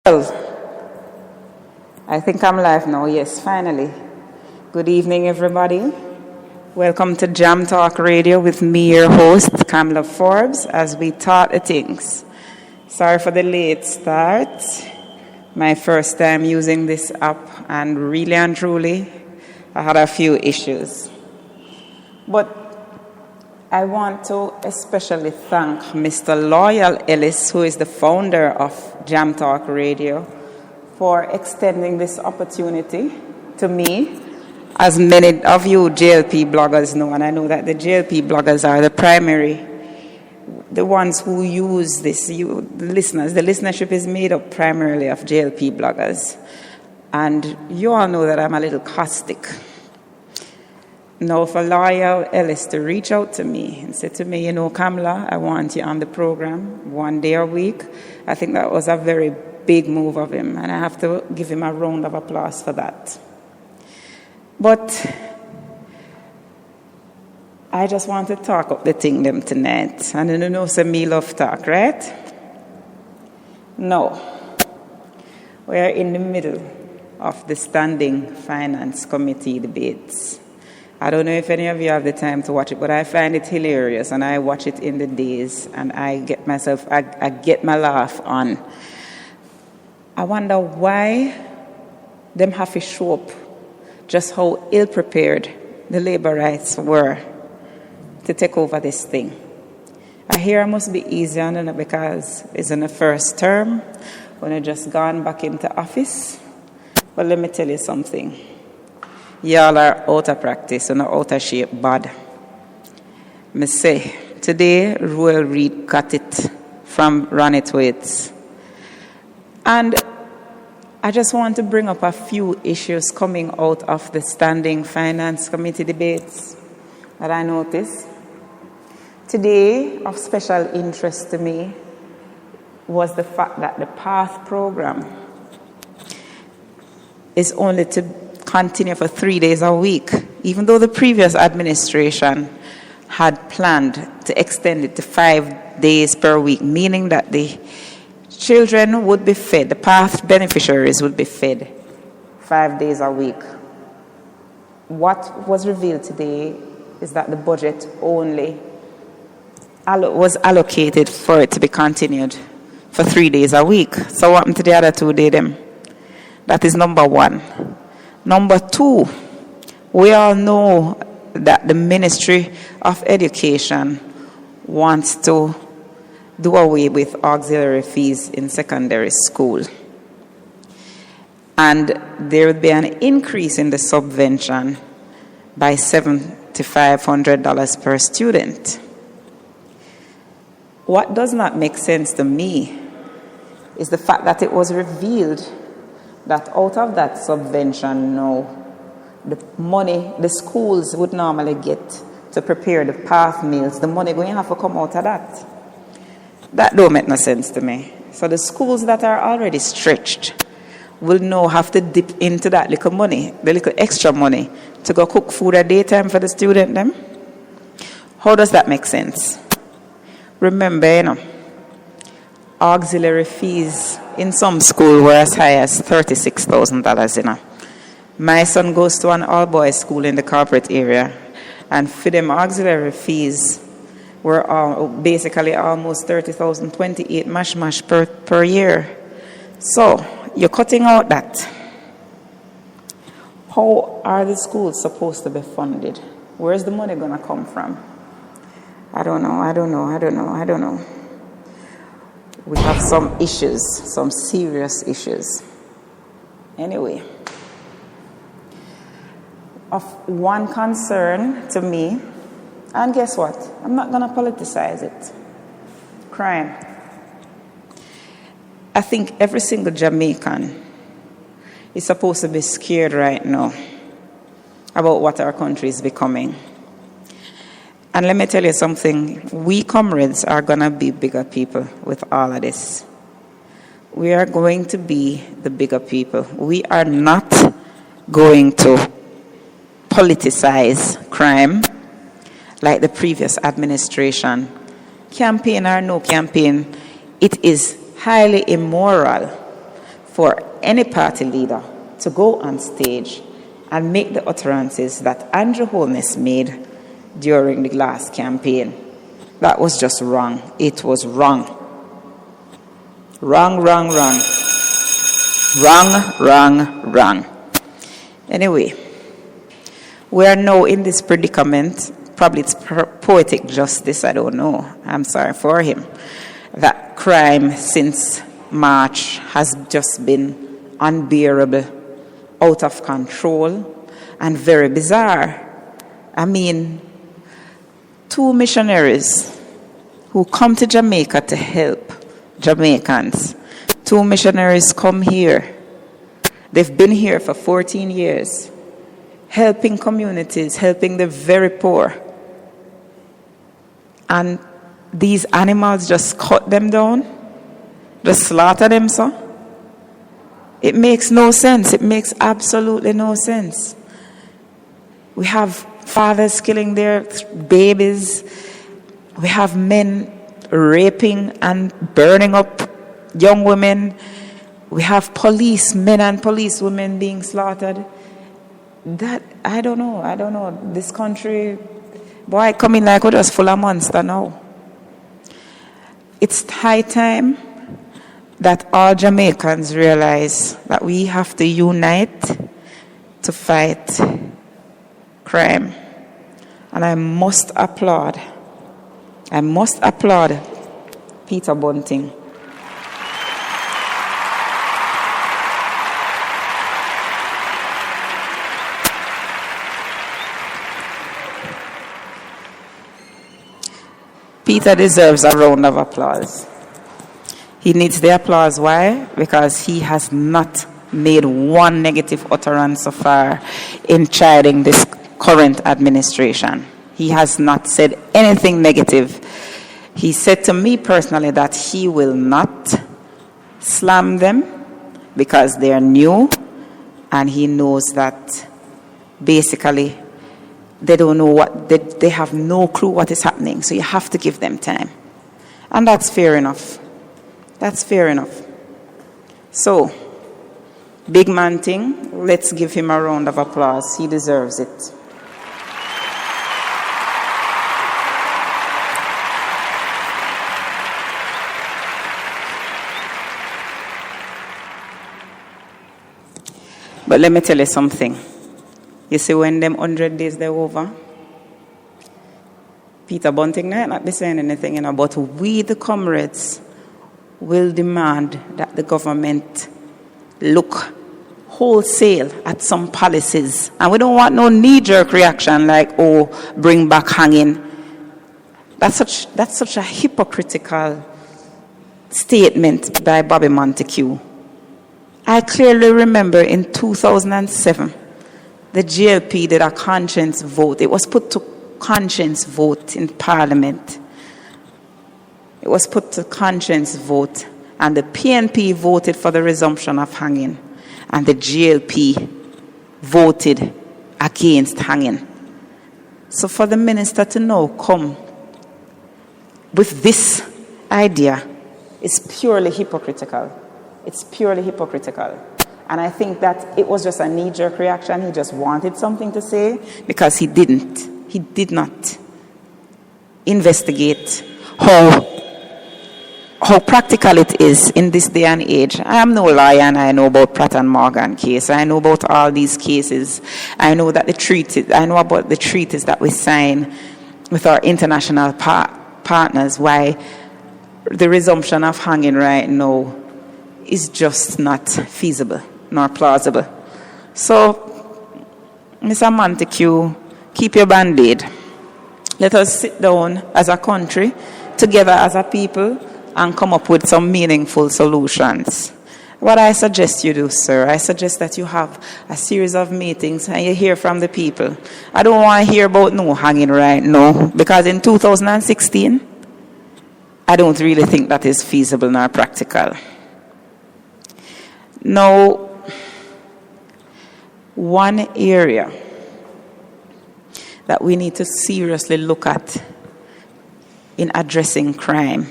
Well, I think I'm live now. Yes, finally. Good evening, everybody. Welcome to Jam Talk Radio with me, your host, Kamla Forbes, as we talk the things. Sorry for the late start. My first time using this app, and really and truly, I had a few issues. But I want to especially thank Mr. Loyal Ellis, who is the founder of Jam Talk Radio, for extending this opportunity to me. As many of you JLP bloggers know, and I know that the JLP bloggers are the ones who use this, the listeners. The listenership is made up primarily of JLP bloggers. And you all know that I'm a little caustic. Now, for Loyal Ellis to reach out to me and say to me, Kamla, I want you on the program 1 day a week, I think that was a very big move of him, and I have to give him a round of applause for that. But I just want to talk up the thing them tonight. And you know, say me love talk, right? No. We are in the middle of the Standing Finance Committee debates. I don't know if any of you have the time to watch it, but I find it hilarious, and I watch it in the days, and I get my laugh on. I wonder why them have to show up, just how ill-prepared the labor rights were to take over this thing. I hear it must be easy on it because it's in the first term, when I just gone back into office. But let me tell you something. Y'all are out of practice and out of shape bad. Me say, today, Royal Reed got it from Ronit Waits. And I just want to bring up a few issues coming out of the Standing Finance Committee debates that I noticed. Today, of special interest to me was the fact that the PATH program is only to continue for 3 days a week, even though the previous administration had planned to extend it to 5 days per week, meaning that the children would be fed, the PATH beneficiaries would be fed 5 days a week. What was revealed today is that the budget only was allocated for it to be continued for 3 days a week. So what happened to the other 2 days them? That is number one. Number two, we all know that the Ministry of Education wants to do away with auxiliary fees in secondary school. And there would be an increase in the subvention by $7,500 per student. What does not make sense to me is the fact that it was revealed that out of that subvention now, the money the schools would normally get to prepare the PATH meals, the money going to have to come out of that. That don't make no sense to me. So the schools that are already stretched will now have to dip into that little money, the little extra money, to go cook food at daytime for the student them. How does that make sense? Remember, auxiliary fees in some school were as high as $36,000, My son goes to an all-boys school in the corporate area, and for them auxiliary fees were basically almost $30,000, 28 mash per year. So you're cutting out that. How are the schools supposed to be funded? Where's the money going to come from? I don't know. We have some issues, some serious issues. Anyway, of one concern to me, and guess what? I'm not going to politicize it. Crime. I think every single Jamaican is supposed to be scared right now about what our country is becoming. And let me tell you something, we comrades are going to be bigger people with all of this. We are going to be the bigger people. We are not going to politicize crime like the previous administration. Campaign or no campaign, it is highly immoral for any party leader to go on stage and make the utterances that Andrew Holness made during the last campaign. That was just wrong. It was wrong. Wrong, wrong, wrong. Wrong, wrong, wrong. Anyway, we are now in this predicament. Probably it's poetic justice, I don't know. I'm sorry for him. That crime since March has just been unbearable, out of control, and very bizarre. I mean, 2 missionaries who come to Jamaica to help Jamaicans. 2 missionaries come here. They've been here for 14 years, helping communities, helping the very poor. And these animals just cut them down, just slaughter them, so. It makes no sense. It makes absolutely no sense. We have fathers killing their babies. We have men raping and burning up young women. We have policemen and policewomen being slaughtered. That, I don't know. This country, boy, coming like we're just full of monster now. It's high time that all Jamaicans realize that we have to unite to fight crime. And I must applaud Peter Bunting. Peter deserves a round of applause. He needs the applause. Why? Because he has not made one negative utterance so far in chiding this current administration. He has not said anything negative. He said to me personally that he will not slam them because they are new, and he knows that basically they don't know what, they have no clue what is happening. So you have to give them time. And that's fair enough. That's fair enough. So, big man thing, let's give him a round of applause. He deserves it. But let me tell you something. You see, when them 100 days they're over, Peter Bunting might not be saying anything, but we, the comrades, will demand that the government look wholesale at some policies. And we don't want no knee-jerk reaction like, oh, bring back hanging. That's such a hypocritical statement by Bobby Montague. I clearly remember in 2007, the GLP did a conscience vote. It was put to conscience vote in Parliament. It was put to conscience vote, and the PNP voted for the resumption of hanging, and the GLP voted against hanging. So for the minister to now come with this idea is purely hypocritical. It's purely hypocritical. And I think that it was just a knee-jerk reaction. He just wanted something to say because he did not investigate how practical it is in this day and age. I am no lawyer, and I know about Pratt and Morgan case. I know about all these cases. I know about the treaties that we sign with our international partners, why the resumption of hanging right now is just not feasible nor plausible. So, Mr. Montague, keep your band-aid. Let us sit down as a country, together as a people, and come up with some meaningful solutions. What I suggest you do, sir, I suggest that you have a series of meetings and you hear from the people. I don't want to hear about no hanging right now, because in 2016, I don't really think that is feasible nor practical. Now, one area that we need to seriously look at in addressing crime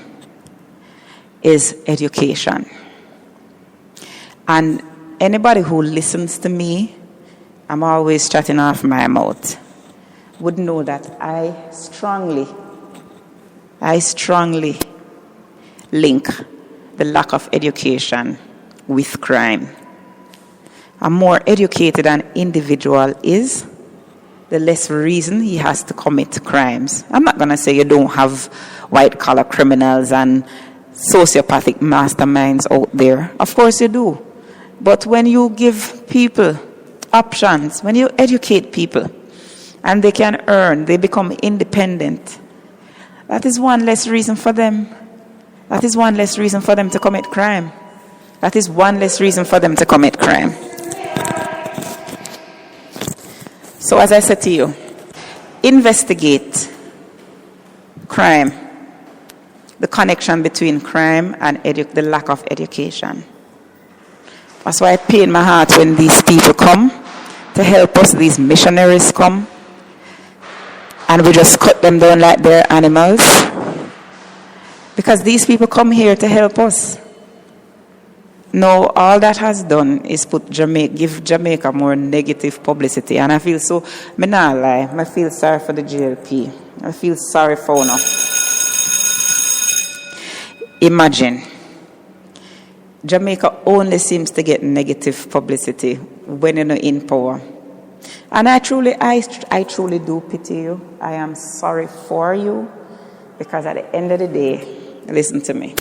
is education. And anybody who listens to me, I'm always chatting off my mouth, would know that I strongly link the lack of education with crime. A more educated an individual is, the less reason he has to commit crimes. I'm not going to say you don't have white-collar criminals and sociopathic masterminds out there. Of course you do. But when you give people options, when you educate people, and they can earn, they become independent, that is one less reason for them. That is one less reason for them to commit crime. That is one less reason for them to commit crime. So as I said to you, investigate crime, the connection between crime and the lack of education. That's why I pain my heart when these people come to help us, these missionaries come, and we just cut them down like they're animals. Because these people come here to help us. No, all that has done is give Jamaica more negative publicity. And I feel so, me not lie, I feel sorry for the GLP. I feel sorry for no. Imagine, Jamaica only seems to get negative publicity when you're not in power. And I truly do pity you. I am sorry for you, because at the end of the day, listen to me.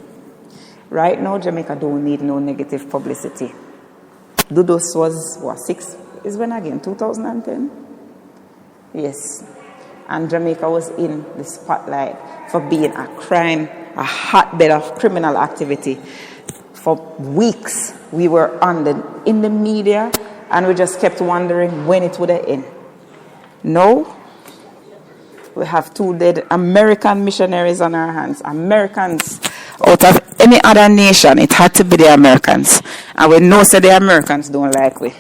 Right now, Jamaica don't need no negative publicity. Dudos was, 2010? Yes. And Jamaica was in the spotlight for being a hotbed of criminal activity. For weeks, we were in the media, and we just kept wondering when it would end. No. We have 2 dead American missionaries on our hands. Americans. Out of any other nation, it had to be the Americans. And we know the Americans don't like we.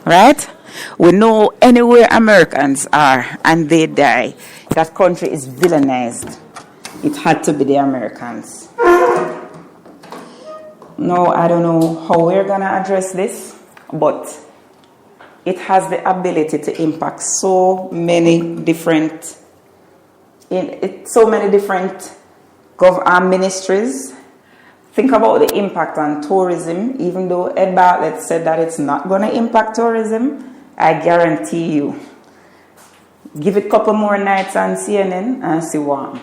Right? We know anywhere Americans are and they die, that country is villainized. It had to be the Americans. No, I don't know how we're going to address this, but it has the ability to impact so many different ministries. Think about the impact on tourism. Even though Ed Bartlett said that it's not going to impact tourism, I guarantee you, give it a couple more nights on CNN and see what.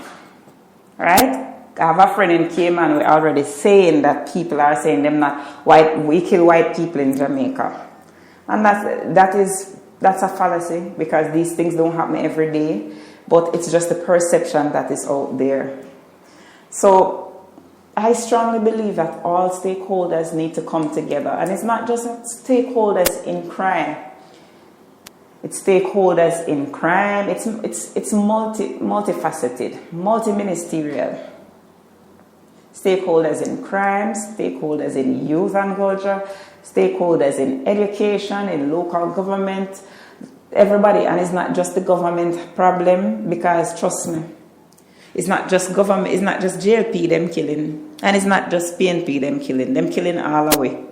Right? I have a friend in Cayman who already saying that people are saying them not white. We kill white people in Jamaica, and that's a fallacy, because these things don't happen every day. But it's just the perception that is out there. So I strongly believe that all stakeholders need to come together. And it's not just stakeholders in crime. It's stakeholders in crime. It's multifaceted, multi-ministerial. Stakeholders in crime, stakeholders in youth and culture, stakeholders in education, in local government, everybody. And it's not just the government problem, because trust me, it's not just government, it's not just JLP them killing, and it's not just PNP them killing all the way.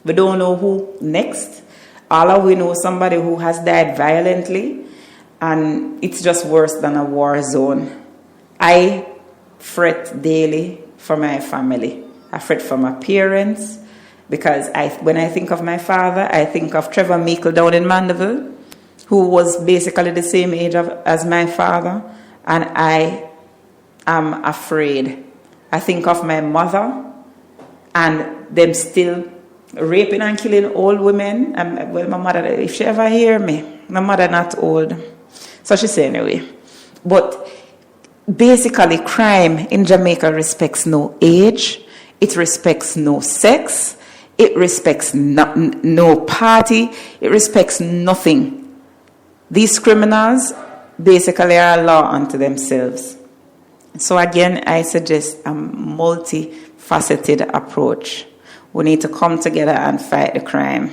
We don't know who next. All we know somebody who has died violently, and it's just worse than a war zone. I fret daily for my family. I fret for my parents, because when I think of my father, I think of Trevor Meikle down in Mandeville, who was basically the same age as my father, and I am afraid. I think of my mother, and them still raping and killing old women. Well, my mother, if she ever hear me, my mother not old, so she say anyway. But basically, crime in Jamaica respects no age, it respects no sex, it respects no party, it respects nothing. These criminals basically are a law unto themselves. So again, I suggest a multifaceted approach. We need to come together and fight the crime.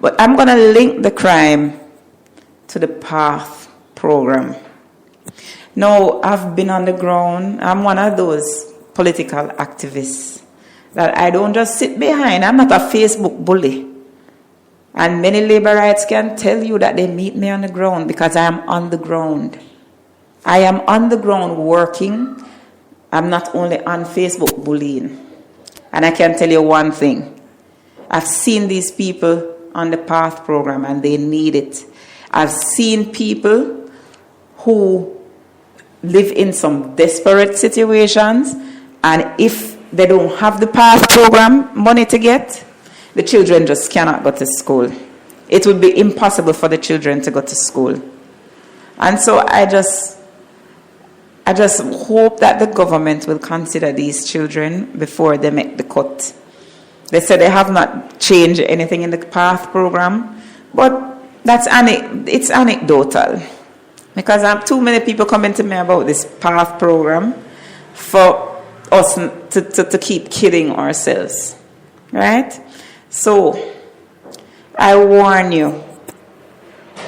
But I'm going to link the crime to the PATH program. Now, I've been on the ground. I'm one of those political activists That I don't just sit behind. I'm not a Facebook bully. And many labor rights can tell you that they meet me on the ground because I am on the ground. I am on the ground working. I'm not only on Facebook bullying. And I can tell you one thing. I've seen these people on the PATH program and they need it. I've seen people who live in some desperate situations, and if they don't have the PATH program money to get, the children just cannot go to school. It would be impossible for the children to go to school. And so I just hope that the government will consider these children before they make the cut. They said they have not changed anything in the PATH program, but it's anecdotal. Because too many people coming to me about this PATH program for us to keep kidding ourselves. Right? So, I warn you,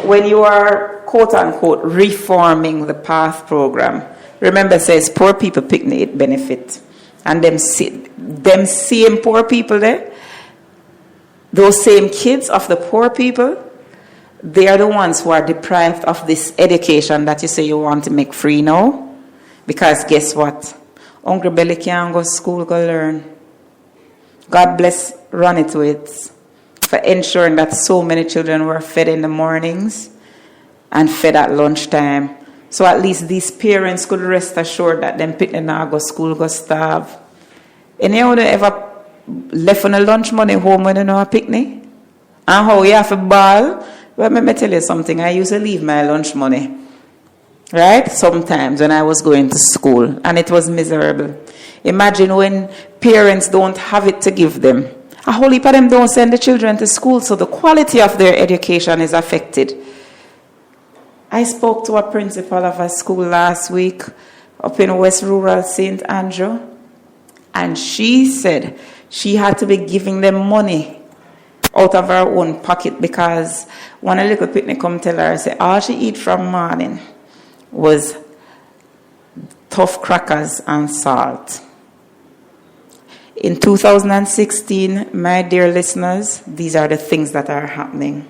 when you are, quote unquote, reforming the PATH program, remember it says poor people picnic benefit. And them same poor people there, those same kids of the poor people, they are the ones who are deprived of this education that you say you want to make free now. Because guess what? Uncle Belly can't go to school, go learn. God bless Runitwits for ensuring that so many children were fed in the mornings and fed at lunchtime. So at least these parents could rest assured that them pick now go school, go starve. And you ever left on a lunch money home when you know a picnic? And how you have to ball? Well, let me tell you something. I used to leave my lunch money, right? Sometimes when I was going to school, and it was miserable. Imagine when parents don't have it to give them. A whole heap of them don't send the children to school, so the quality of their education is affected. I spoke to a principal of a school last week up in West Rural St. Andrew, and she said she had to be giving them money out of her own pocket because when a little picnic come tell her, say all she eat from morning was tough crackers and salt. In 2016, my dear listeners, these are the things that are happening.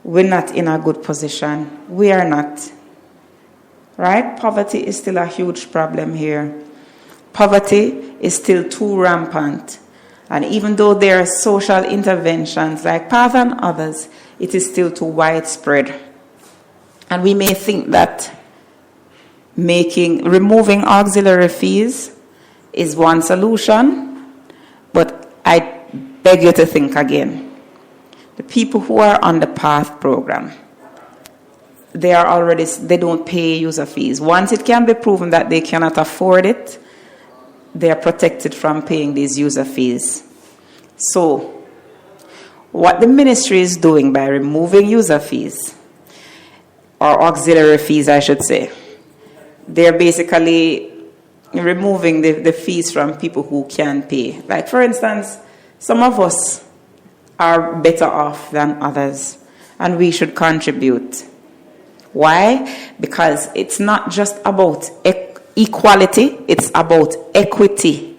We're not in a good position. We are not. Right? Poverty is still a huge problem here. Poverty is still too rampant. And even though there are social interventions like PATH and others, it is still too widespread. And we may think that removing auxiliary fees is one solution, but I beg you to think again. The people who are on the PATH program, they don't pay user fees. Once it can be proven that they cannot afford it, they are protected from paying these user fees. So, what the ministry is doing by removing user fees, or auxiliary fees, I should say, they're basically removing the fees from people who can pay. Like, for instance, some of us are better off than others, and we should contribute. Why? Because it's not just about equality, it's about equity.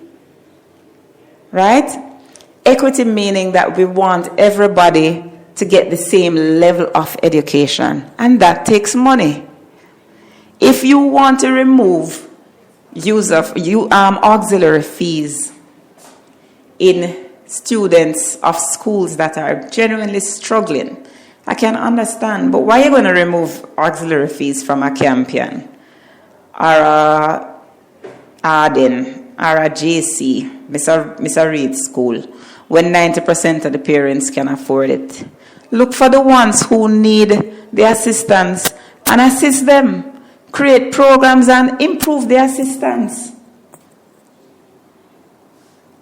Right? Equity meaning that we want everybody to get the same level of education, and that takes money. If you want to remove auxiliary fees in students of schools that are genuinely struggling, I can understand. But why are you going to remove auxiliary fees from a Campion or a Arden or a JC, Mr. Reed School, when 90% of the parents can afford it? Look for the ones who need the assistance and assist them. Create programs and improve the assistance.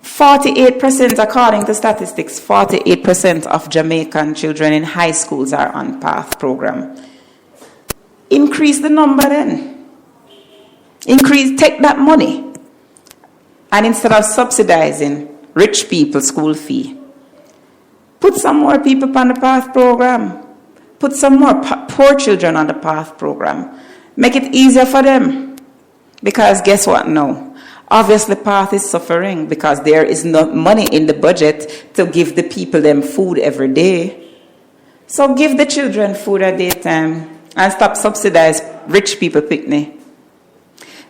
48%, according to statistics, 48% of Jamaican children in high schools are on PATH program. Increase the number then. Take that money. And instead of subsidizing rich people's school fee, put some more people on the PATH program. Put some more poor children on the PATH program. Make it easier for them. Because guess what now? Obviously, Path is suffering because there is no money in the budget to give the people them food every day. So give the children food at daytime and stop subsidize rich people picnic.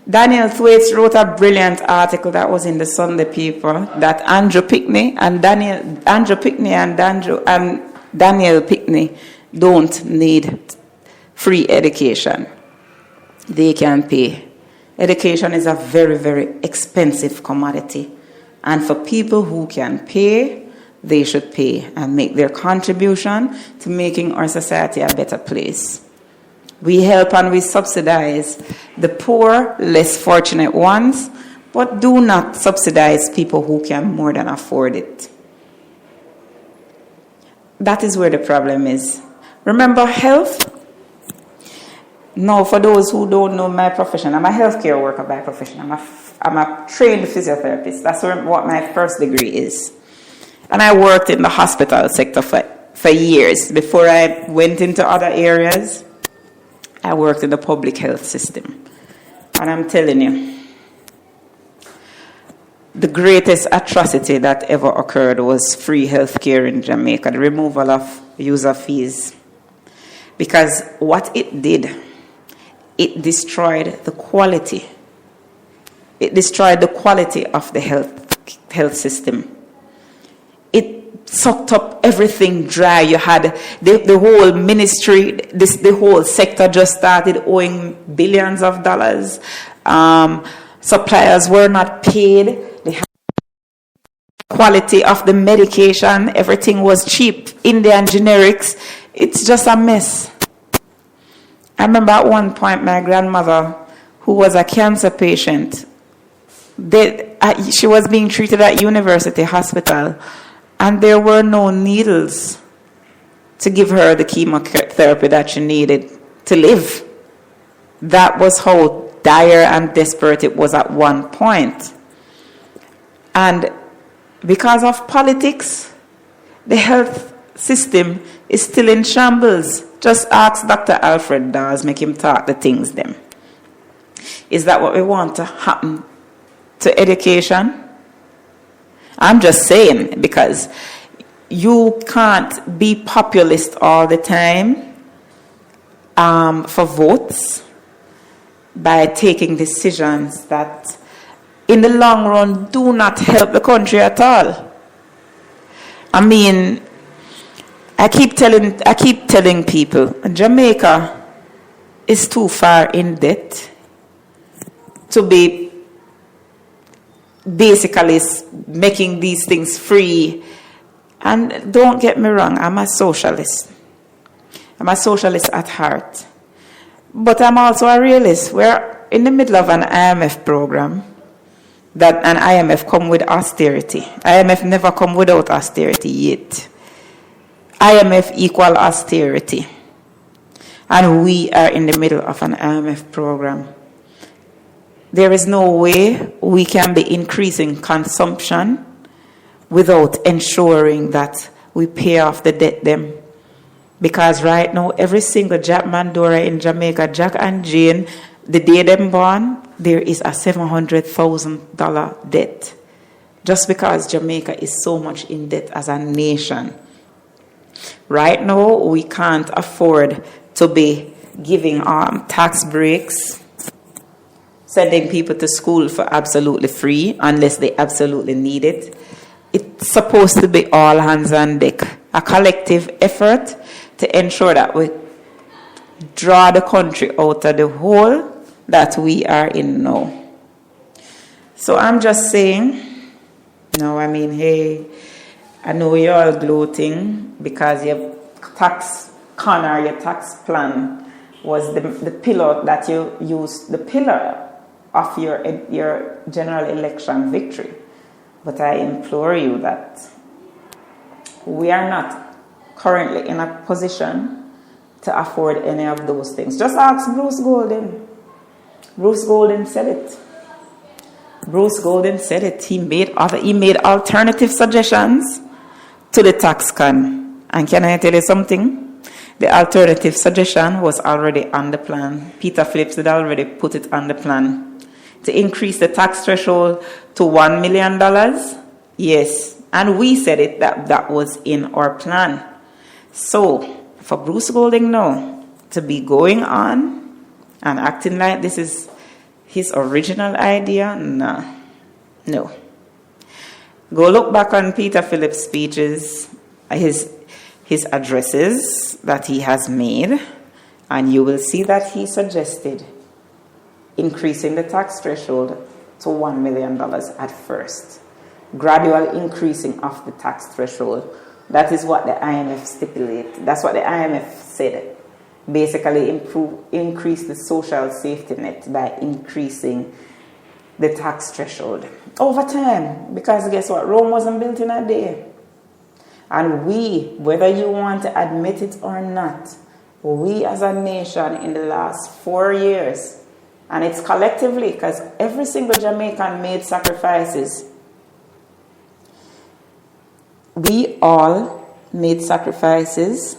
Daniel Thwaites wrote a brilliant article that was in the Sunday paper that Andrew Pickney and Daniel Pickney don't need free education. They can pay. Education is a very, very expensive commodity. And for people who can pay, they should pay and make their contribution to making our society a better place. We help and we subsidize the poor, less fortunate ones, but do not subsidize people who can more than afford it. That is where the problem is. Remember health? Now, for those who don't know my profession, I'm a healthcare worker by profession. I'm a trained physiotherapist. That's what my first degree is. And I worked in the hospital sector for years. Before I went into other areas, I worked in the public health system. And I'm telling you, the greatest atrocity that ever occurred was free healthcare in Jamaica, the removal of user fees. Because what it did, it destroyed the quality. It destroyed the quality of the health system. It sucked up everything dry. You had the whole ministry, the whole sector just started owing billions of dollars. Suppliers were not paid. The quality of the medication, everything was cheap. Indian generics, it's just a mess. I remember at one point my grandmother, who was a cancer patient, she was being treated at University Hospital, and there were no needles to give her the chemotherapy that she needed to live. That was how dire and desperate it was at one point. And because of politics, the health system is still in shambles. Just ask Dr. Alfred Dawes, make him talk the things them. Is that what we want to happen to education? I'm just saying, because you can't be populist all the time for votes by taking decisions that in the long run do not help the country at all. I mean, I keep telling people, Jamaica is too far in debt to be basically making these things free. And don't get me wrong, I'm a socialist. I'm a socialist at heart. But I'm also a realist. We're in the middle of an IMF program. That an IMF come with austerity. IMF never come without austerity yet. IMF equal austerity. And we are in the middle of an IMF program. There is no way we can be increasing consumption without ensuring that we pay off the debt them. Because right now, every single Jack Mandora in Jamaica, Jack and Jane, the day them born, there is a $700,000 debt. Just because Jamaica is so much in debt as a nation. Right now, we can't afford to be giving tax breaks, sending people to school for absolutely free unless they absolutely need it. It's supposed to be all hands on deck, a collective effort to ensure that we draw the country out of the hole that we are in now. So I'm just saying, hey, I know you're all gloating because your tax corner, your tax plan was the pillar that you used, the pillar of your general election victory. But I implore you that we are not currently in a position to afford any of those things. Just ask Bruce Golden. Bruce Golden said it. Bruce Golden said it. He made alternative suggestions to the tax con. And can I tell you something? The alternative suggestion was already on the plan. Peter Phillips had already put it on the plan. to increase the tax threshold to $1 million? Yes. And we said it that was in our plan. So, for Bruce Golding now to be going on and acting like this is his original idea, no. Go look back on Peter Phillips' speeches, his addresses that he has made, and you will see that he suggested increasing the tax threshold to $1 million at first. Gradual increasing of the tax threshold. That is what the IMF stipulated. That's what the IMF said. Basically, increase the social safety net by increasing the tax threshold over time. Because guess what? Rome wasn't built in a day. And we, whether you want to admit it or not, we as a nation in the last 4 years, and it's collectively, because every single Jamaican made sacrifices. We all made sacrifices,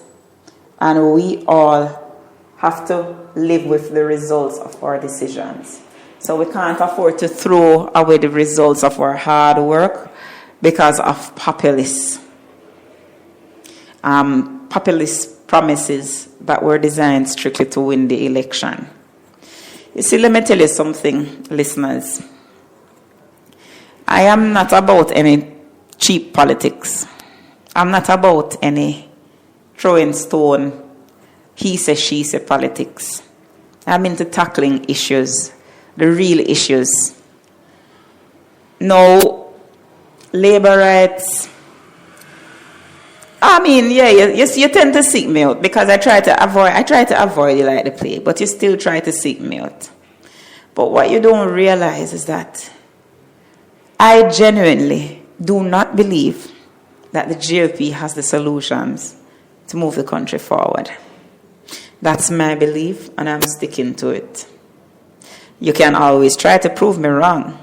and we all have to live with the results of our decisions. So we can't afford to throw away the results of our hard work because of populist promises that were designed strictly to win the election. You see, let me tell you something, listeners. I am not about any cheap politics. I'm not about any throwing stone, he say, she say politics. I'm into tackling issues, the real issues. No, labor rights. I mean, yeah, you tend to seek me out because I try to avoid you like the plague, but you still try to seek me out. But what you don't realize is that I genuinely do not believe that the GOP has the solutions to move the country forward. That's my belief, and I'm sticking to it. You can always try to prove me wrong,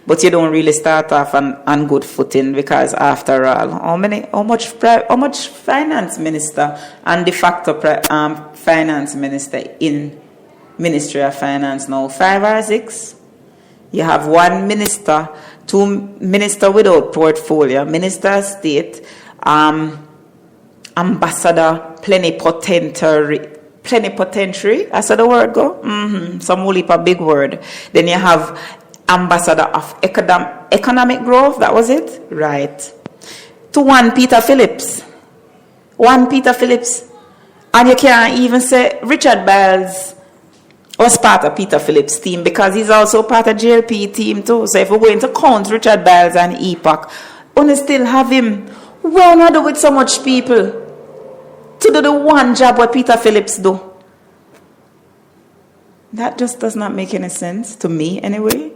but you don't really start off on good footing because, after all, how much finance minister and de facto finance minister in Ministry of Finance now? 5 or 6? You have one minister, 2 minister without portfolio, minister of state, ambassador, plenipotentiary. I said the word go? Some will leap a big word. Then you have ambassador of economic growth. That was it? Right. To one Peter Phillips. And you can't even say Richard Biles was part of Peter Phillips' team because he's also part of JLP team too. So if we're going to count Richard Biles and EPOC, only still have him. Why not do with so much people to do the one job what Peter Phillips do? That just does not make any sense to me anyway.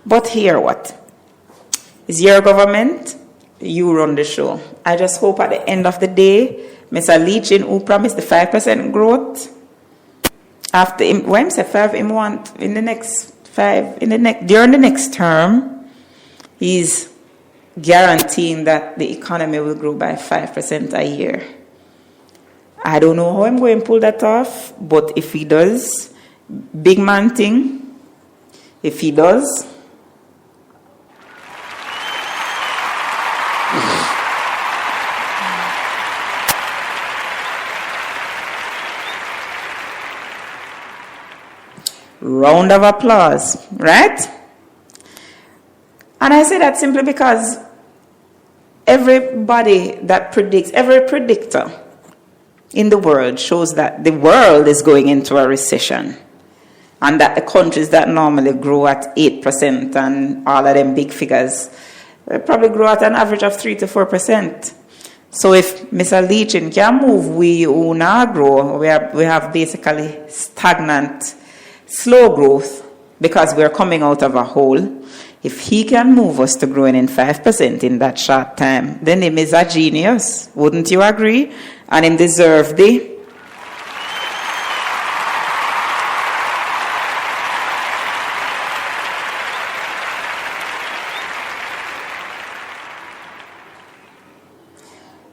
But here what? It's your government, you run the show. I just hope at the end of the day, Mr. Leachin, who promised the 5% growth, after him, when he said 5, him want in the next 5, during the next term, he's guaranteeing that the economy will grow by 5% a year. I don't know how I'm going to pull that off, but if he does, big man thing, if he does, round of applause, right? And I say that simply because everybody that predicts, every predictor in the world shows that the world is going into a recession and that the countries that normally grow at 8% and all of them big figures probably grow at an average of 3 to 4%. So if Mr. Leachin can move, we who now grow, we have basically stagnant, slow growth because we're coming out of a hole. If he can move us to growing in 5% in that short time, then him is a genius. Wouldn't you agree? And him deserve the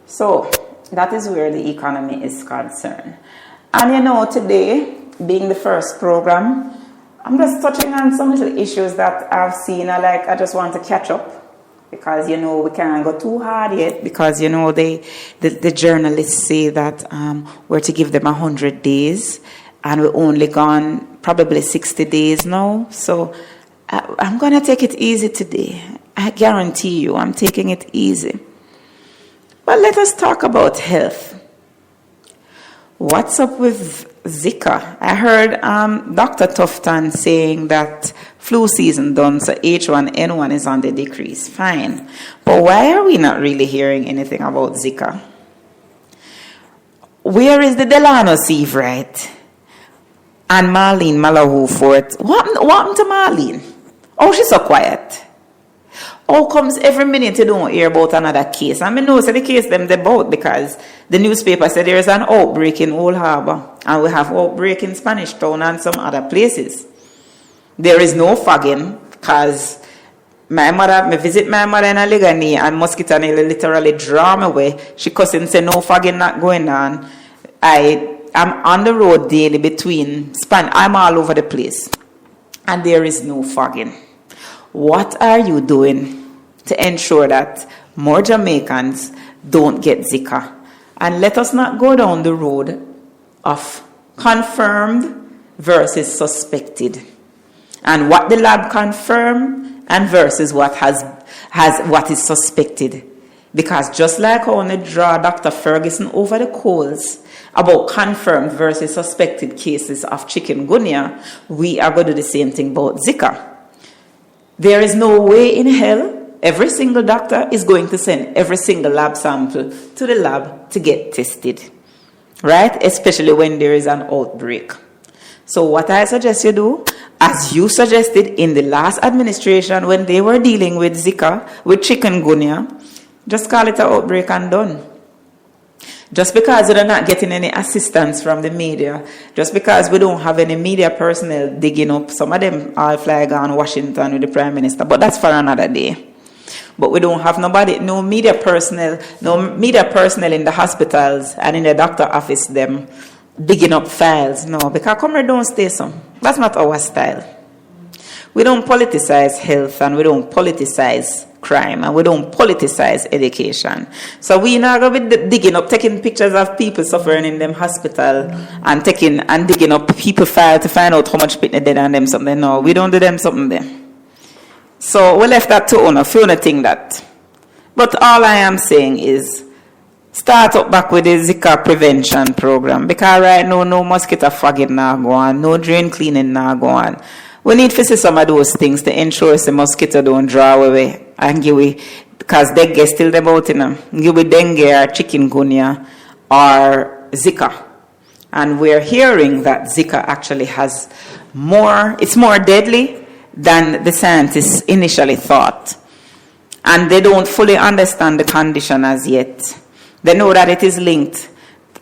So that is where the economy is concerned. And you know, today, being the first program, I'm just touching on some little issues that I've seen. I just want to catch up. Because, we can't go too hard yet. Because, the journalists say that we're to give them 100 days. And we're only gone probably 60 days now. So I'm going to take it easy today. I guarantee you, I'm taking it easy. But let us talk about health. What's up with Zika? I heard Dr. Tufton saying that flu season done, so H1N1 is on the decrease. Fine. But why are we not really hearing anything about Zika? Where is the Delano Sieve, right? And Marlene Malahoo for it. What happened to Marlene? Oh, she's so quiet. How comes every minute you don't hear about another case? I know the case them they both because the newspaper said there is an outbreak in Old Harbour and we have outbreak in Spanish Town and some other places. There is no fogging because me visit my mother in Aligani and mosquito literally draw me away. She couldn't say no fogging not going on. I'm on the road daily between I'm all over the place and there is no fogging. What are you doing to ensure that more Jamaicans don't get Zika? And let us not go down the road of confirmed versus suspected. And what the lab confirmed and versus what what is suspected. Because just like how they draw Dr. Ferguson over the coals about confirmed versus suspected cases of chikungunya, we are going to do the same thing about Zika. There is no way in hell every single doctor is going to send every single lab sample to the lab to get tested. Right? Especially when there is an outbreak. So what I suggest you do, as you suggested in the last administration when they were dealing with Zika, with chikungunya, just call it an outbreak and done. Just because we're not getting any assistance from the media, just because we don't have any media personnel digging up, some of them all fly on Washington with the Prime Minister, but that's for another day. But we don't have no media personnel in the hospitals and in the doctor office, them digging up files. No, because come here, don't stay some. That's not our style. We don't politicize health and we don't politicize crime and we don't politicize education. So we not going to be digging up, taking pictures of people suffering in them hospital and digging up people file to find out how much people dead on them something. No, we don't do them something there. So we left that to owner, if you don't think that. But all I am saying is start up back with the Zika prevention program because right now no mosquito fogging now go on, no drain cleaning now go on. We need to see some of those things to ensure the mosquito don't draw away and give we, because dengue is still about in them. Give we dengue or chikungunya or Zika. And we're hearing that Zika actually has it's more deadly than the scientists initially thought. And they don't fully understand the condition as yet. They know that it is linked,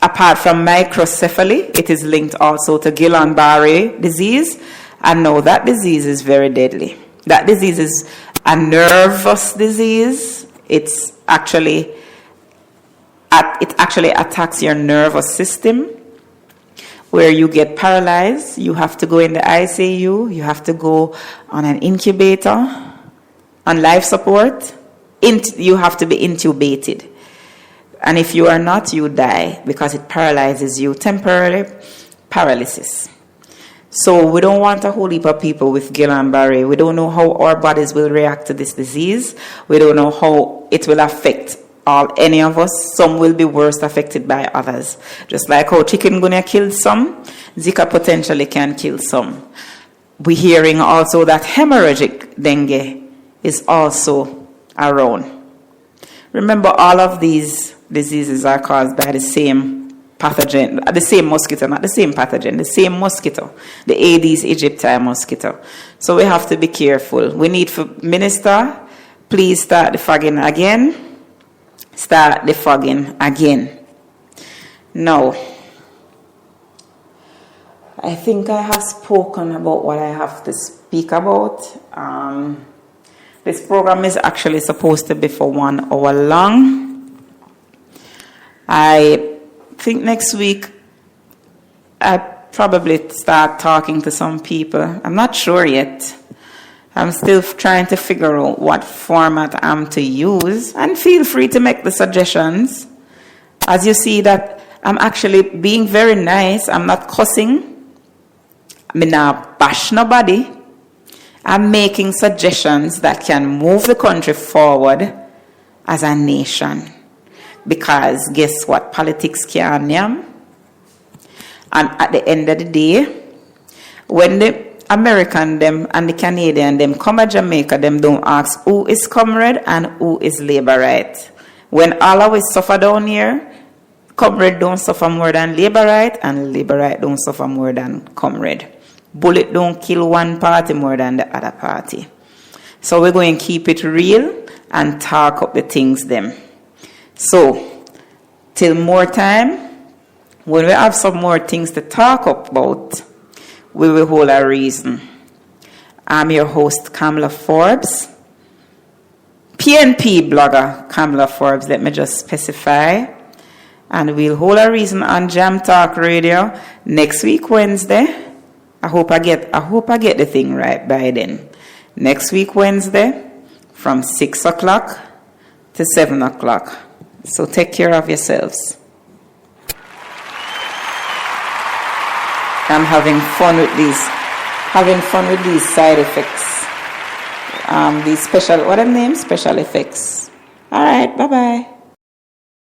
apart from microcephaly, it is linked also to Guillain-Barré disease. And no, that disease is very deadly. That disease is a nervous disease. It actually attacks your nervous system, where you get paralyzed. You have to go in the ICU. You have to go on an incubator, on life support. You have to be intubated. And if you are not, you die because it paralyzes you, temporary paralysis. So we don't want a whole heap of people with Guillain-Barré. We don't know how our bodies will react to this disease. We don't know how it will affect any of us. Some will be worse affected by others. Just like how chikungunya killed some, Zika potentially can kill some. We're hearing also that hemorrhagic dengue is also around. Remember, all of these diseases are caused by the same pathogen, the same mosquito, not the same pathogen, the same mosquito, the Aedes aegypti mosquito. So we have to be careful. We need for Minister, please start the fogging again. Start the fogging again. Now, I think I have spoken about what I have to speak about. This program is actually supposed to be for 1 hour long. I think next week I probably start talking to some people. I'm not sure yet. I'm still trying to figure out what format I'm to use. And feel free to make the suggestions. As you see that I'm actually being very nice. I'm not cussing. I'm not bash nobody. I'm making suggestions that can move the country forward as a nation. Because guess what? Politics can't yam. And at the end of the day, when the American them and the Canadian them come to Jamaica, them don't ask who is comrade and who is labor right. When all of us suffer down here, comrade don't suffer more than labor right, and labor right don't suffer more than comrade. Bullet don't kill one party more than the other party. So we're going to keep it real and talk up the things them. So, till more time, when we have some more things to talk about, we will hold a reason. I'm your host, Kamla Forbes. PNP blogger, Kamla Forbes, let me just specify. And we'll hold a reason on Jam Talk Radio next week, Wednesday. I hope I get the thing right by then. Next week, Wednesday, from 6 o'clock to 7 o'clock. So take care of yourselves. I'm having fun with these side effects. These special, what are the names? Special effects. All right, bye-bye.